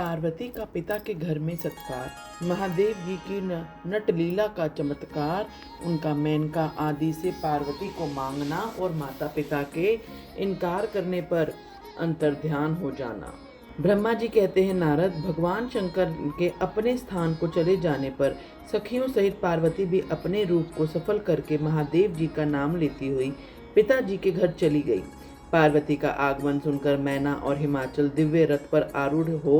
पार्वती का पिता के घर में सत्कार, महादेव जी की नटलीला का चमत्कार, उनका मेनका आदि से पार्वती को मांगना और माता पिता के इनकार करने पर अंतर्ध्यान हो जाना। ब्रह्मा जी कहते हैं, नारद, भगवान शंकर के अपने स्थान को चले जाने पर सखियों सहित पार्वती भी अपने रूप को सफल करके महादेव जी का नाम लेती हुई पिताजी के घर चली गई। पार्वती का आगमन सुनकर मैना और हिमाचल दिव्य रथ पर आरूढ़ हो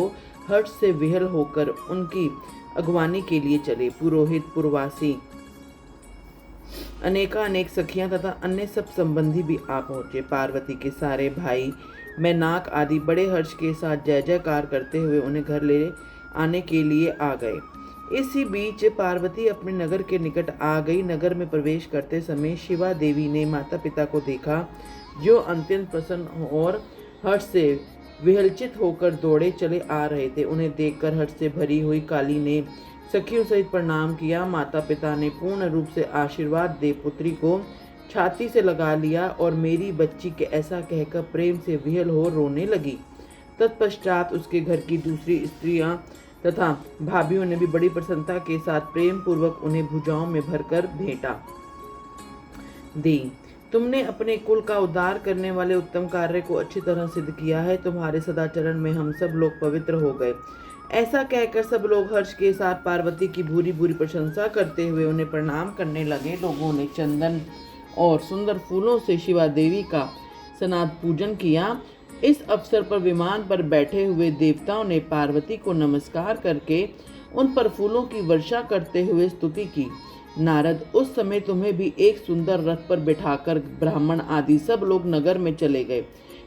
हर्ष से विहल होकर उनकी अगवानी के लिए चले। पुरोहित, पुरवासी, अनेक सखियां तथा अन्य सब संबंधी भी आ पहुंचे। पार्वती के सारे भाई मैनाक आदि बड़े हर्ष के साथ जय जयकार करते हुए उन्हें घर ले आने के लिए आ गए। इसी बीच पार्वती अपने नगर के निकट आ गई। नगर में प्रवेश करते समय शिवा देवी ने माता पिता को देखा, जो अत्यंत प्रसन्न और हर्ष से विहलचित होकर दौड़े चले आ रहे थे। उन्हें देखकर हर्ष से भरी हुई काली ने सखियों सहित प्रणाम किया। माता पिता ने पूर्ण रूप से आशीर्वाद दे पुत्री को छाती से लगा लिया और मेरी बच्ची के ऐसा कहकर प्रेम से विहल हो रोने लगी। तत्पश्चात उसके घर की दूसरी स्त्रियां तथा भाभियों ने भी बड़ी प्रसन्नता के साथ प्रेम पूर्वक उन्हें भुजाओं में भरकर भेंटा दी। तुमने अपने कुल का उद्धार करने वाले उत्तम कार्य को अच्छी तरह सिद्ध किया है। तुम्हारे सदाचरण में हम सब लोग पवित्र हो गए। ऐसा कहकर सब लोग हर्ष के साथ पार्वती की भूरी भूरी प्रशंसा करते हुए उन्हें प्रणाम करने लगे। लोगों ने चंदन और सुंदर फूलों से शिवा देवी का सनाद पूजन किया। इस अवसर पर विमान पर बैठे हुए देवताओं ने पार्वती को नमस्कार करके उन पर फूलों की वर्षा करते हुए स्तुति की। नारद, उस समय तुम्हें भी एक सुंदर रथ पर बिठाकर ब्राह्मण आदि सब लोग नगर में चले गए।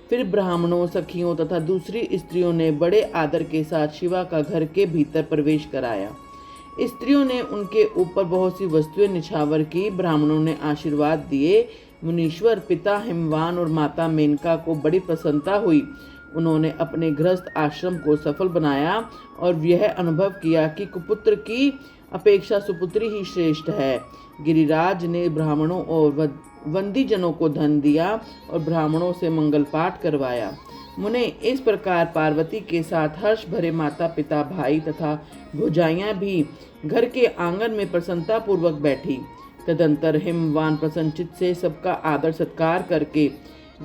फिर ब्राह्मणों, सखियों तथा दूसरी स्त्रियों ने बड़े आदर के साथ शिवा का घर के भीतर प्रवेश कराया। स्त्रियों ने उनके ऊपर बहुत सी वस्तुएं निछावर की। ब्राह्मणों ने आशीर्वाद दिए। मुनीश्वर, पिता हिमवान और माता मेनका को बड़ी प्रसन्नता हुई। उन्होंने अपने गृहस्थ आश्रम को सफल बनाया और यह अनुभव किया कि कुपुत्र की अपेक्षा सुपुत्री ही श्रेष्ठ है। गिरिराज ने ब्राह्मणों और वंदीजनों को धन दिया और ब्राह्मणों से मंगल पाठ करवाया। मुने, इस प्रकार पार्वती के साथ हर्ष भरे माता पिता, भाई तथा भुजाइयां भी घर के आंगन में प्रसन्नता पूर्वक बैठी। तदंतर हिमवान प्रसन्नचित से सबका आदर सत्कार करके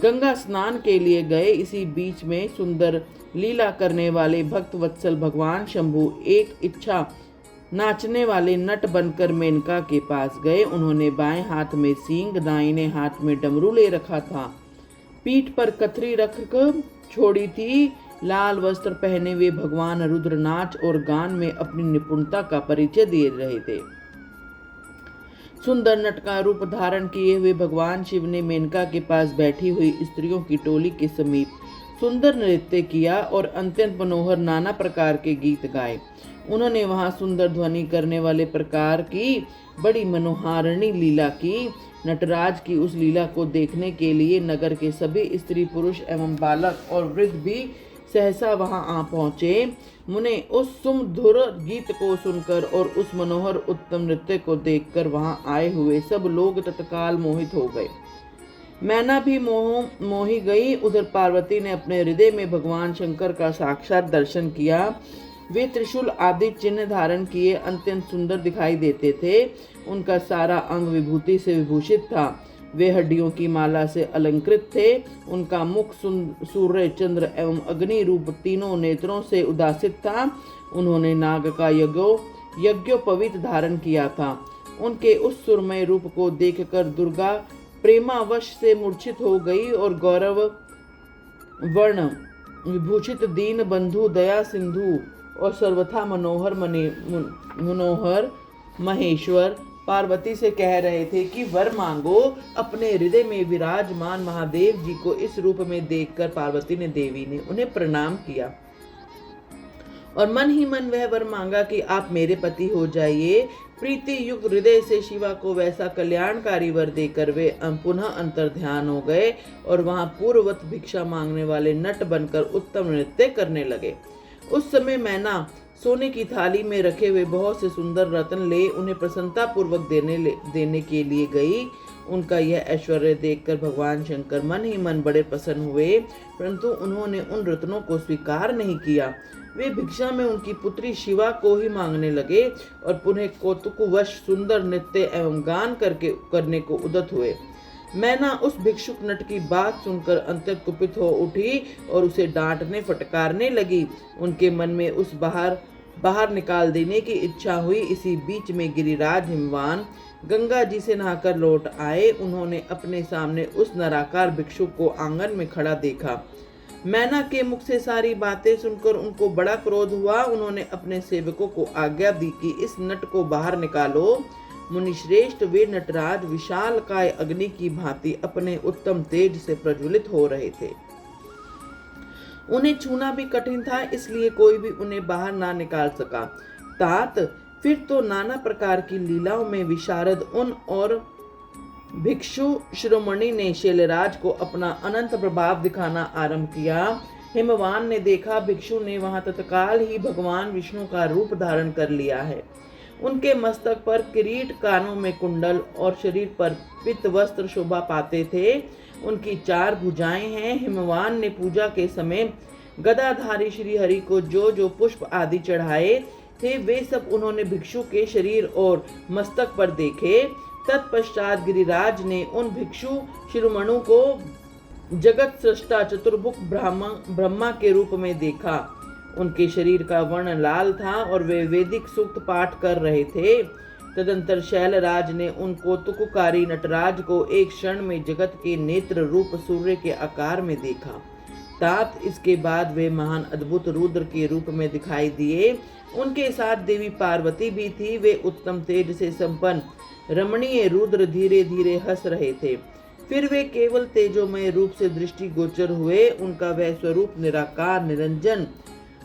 गंगा स्नान के लिए गए। इसी बीच में सुंदर लीला करने वाले भक्त वत्सल भगवान शंभु एक इच्छा नाचने वाले नट बनकर मेनका के पास गए। उन्होंने बाएं हाथ में सींग, दाहिने हाथ में डमरू ले रखा था, पीठ पर कथरी रख कर छोड़ी थी। लाल वस्त्र पहने हुए भगवान रुद्र नाच और गान में अपनी निपुणता का परिचय दे रहे थे। सुंदर नट का रूप धारण किए हुए भगवान शिव ने मेनका के पास बैठी हुई स्त्रियों की टोली के समीप सुंदर नृत्य किया और अत्यंत मनोहर नाना प्रकार के गीत गाए। उन्होंने वहां सुंदर ध्वनि करने वाले प्रकार की बड़ी मनोहारिणी लीला की। नटराज की उस लीला को देखने के लिए नगर के सभी स्त्री पुरुष एवं बालक और वृद्ध भी सहसा वहां आ पहुंचे। मुने, उस सुमधुर गीत को सुनकर और उस मनोहर उत्तम नृत्य को देखकर वहां आए हुए सब लोग तत्काल मोहित हो गए। मैना भी मोही गई। उधर पार्वती ने अपने हृदय में भगवान शंकर का साक्षात दर्शन किया। वे त्रिशूल आदि चिन्ह धारण किए अत्यंत सुंदर दिखाई देते थे। उनका सारा अंग विभूति से विभूषित था। वे हड्डियों की माला से अलंकृत थे। उनका मुख सूर्य, चंद्र एवं अग्नि रूप तीनों नेत्रों से उदासित था। उन्होंने नाग का यज्ञोपवीत धारण किया था। उनके उस सुरमय रूप को देखकर दुर्गा प्रेमावश से मूर्छित हो गई और गौरव वर्ण विभूषित दीन बंधु, दया सिंधु और सर्वथा मनोहर महेश्वर पार्वती से कह रहे थे कि वर मांगो। अपने हृदय में विराजमान महादेव जी को इस रूप में देखकर पार्वती ने देवी ने उन्हें प्रणाम किया और मन ही मन वह वर मांगा कि आप मेरे पति हो जाइए। प्रीति युक्त हृदय से शिवा को वैसा कल्याणकारी वर देकर वे पुनः अंतर्ध्यान हो गए और वहां पूर्ववत भिक्षा मांगने वाले नट बनकर उत्तम नृत्य करने लगे। उस समय मैना सोने की थाली में रखे हुए बहुत से सुंदर रत्न ले उन्हें प्रसन्नतापूर्वक देने के लिए गई। उनका यह ऐश्वर्य देखकर भगवान शंकर मन ही मन बड़े प्रसन्न हुए, परंतु उन्होंने उन रत्नों को स्वीकार नहीं किया। वे भिक्षा में उनकी पुत्री शिवा को ही मांगने लगे और पुनः कौतुकवश सुंदर नृत्य एवं गान करने को उद्यत हुए। मैना उस भिक्षुक नट की बात सुनकर अत्यंत कुपित हो उठी और उसे डांटने फटकारने लगी। उनके मन में उस बाहर निकाल देने की इच्छा हुई। इसी बीच में गिरिराज हिमवान गंगा जी से नहाकर लौट आए। उन्होंने अपने सामने उस नराकार भिक्षुक को आंगन में खड़ा देखा। मैना के मुख से सारी बातें सुनकर उनको बड़ा क्रोध हुआ। उन्होंने अपने सेवकों को आज्ञा दी कि इस नट को बाहर निकालो। मुनिश्रेष्ठ, वे नटराज विशालकाय अग्नि की भांति अपने उत्तम तेज से प्रज्वलित हो रहे थे। उन्हें छूना भी कठिन था, इसलिए कोई भी उन्हें बाहर ना निकाल सका। तात फिर तो नाना प्रकार की लीलाओं में विशारद उन और भिक्षु शिरोमणि ने शैलराज को अपना अनंत प्रभाव दिखाना आरंभ किया। हिमवान ने देखा भिक्षु ने वहां तत्काल ही भगवान विष्णु का रूप धारण कर लिया है। उनके मस्तक पर किरीट, कानों में कुंडल और शरीर पर पित्त वस्त्र शोभा पाते थे। उनकी 4 भुजाएं हैं। हिमवान ने पूजा के समय गदाधारी श्री हरि को जो जो पुष्प आदि चढ़ाए थे वे सब उन्होंने भिक्षु के शरीर और मस्तक पर देखे। तत्पश्चात गिरिराज ने उन भिक्षु शिरोमणु को जगत सृष्टा चतुर्मुख ब्रह्मा के रूप में देखा। उनके शरीर का वर्ण लाल था और वे वैदिक सूक्त पाठ कर रहे थे। तदंतर शैलराज ने उन कौतुककारी नटराज को एक क्षण में जगत के नेत्र रूप सूर्य के आकार में देखा। तात इसके बाद वे महान अद्भुत रुद्र के रूप में दिखाई दिए। उनके साथ देवी पार्वती भी थी। वे उत्तम तेज से संपन्न रमणीय रुद्र धीरे धीरे हंस रहे थे। फिर वे केवल तेजोमय रूप से दृष्टि गोचर हुए। उनका वह स्वरूप निराकार, निरंजन,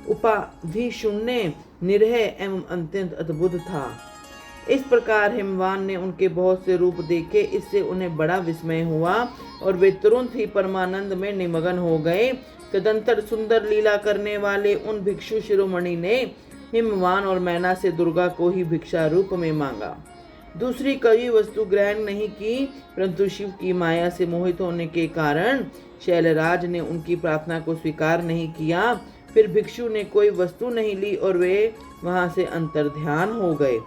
उपाधि शून्य, निरह एवं अत्यंत अद्भुत था। इस प्रकार हिमवान ने उनके बहुत से रूप देखे। इससे उन्हें बड़ा विस्मय हुआ और वे तुरंत ही परमानंद में निमग्न हो गए। तदंतर सुंदर लीला करने वाले उन भिक्षु शिरोमणि ने हिमवान और मैना से दुर्गा को ही भिक्षा रूप में मांगा। दूसरी कोई वस्तु ग्रहण नहीं की, परंतु शिव की माया से मोहित होने के कारण शैलराज ने उनकी प्रार्थना को स्वीकार नहीं किया। फिर भिक्षु ने कोई वस्तु नहीं ली और वे वहां से अंतर्ध्यान हो गए।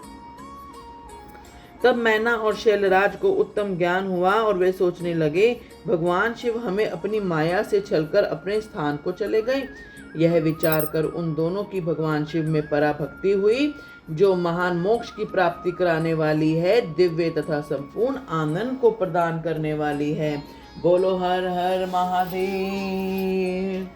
तब मैना और शैलराज को उत्तम ज्ञान हुआ और वे सोचने लगे, भगवान शिव हमें अपनी माया से छलकर अपने स्थान को चले गए। यह विचार कर उन दोनों की भगवान शिव में पराभक्ति हुई, जो महान मोक्ष की प्राप्ति कराने वाली है, दिव्य तथा संपूर्ण आनंद को प्रदान करने वाली है। बोलो हर हर महादेव।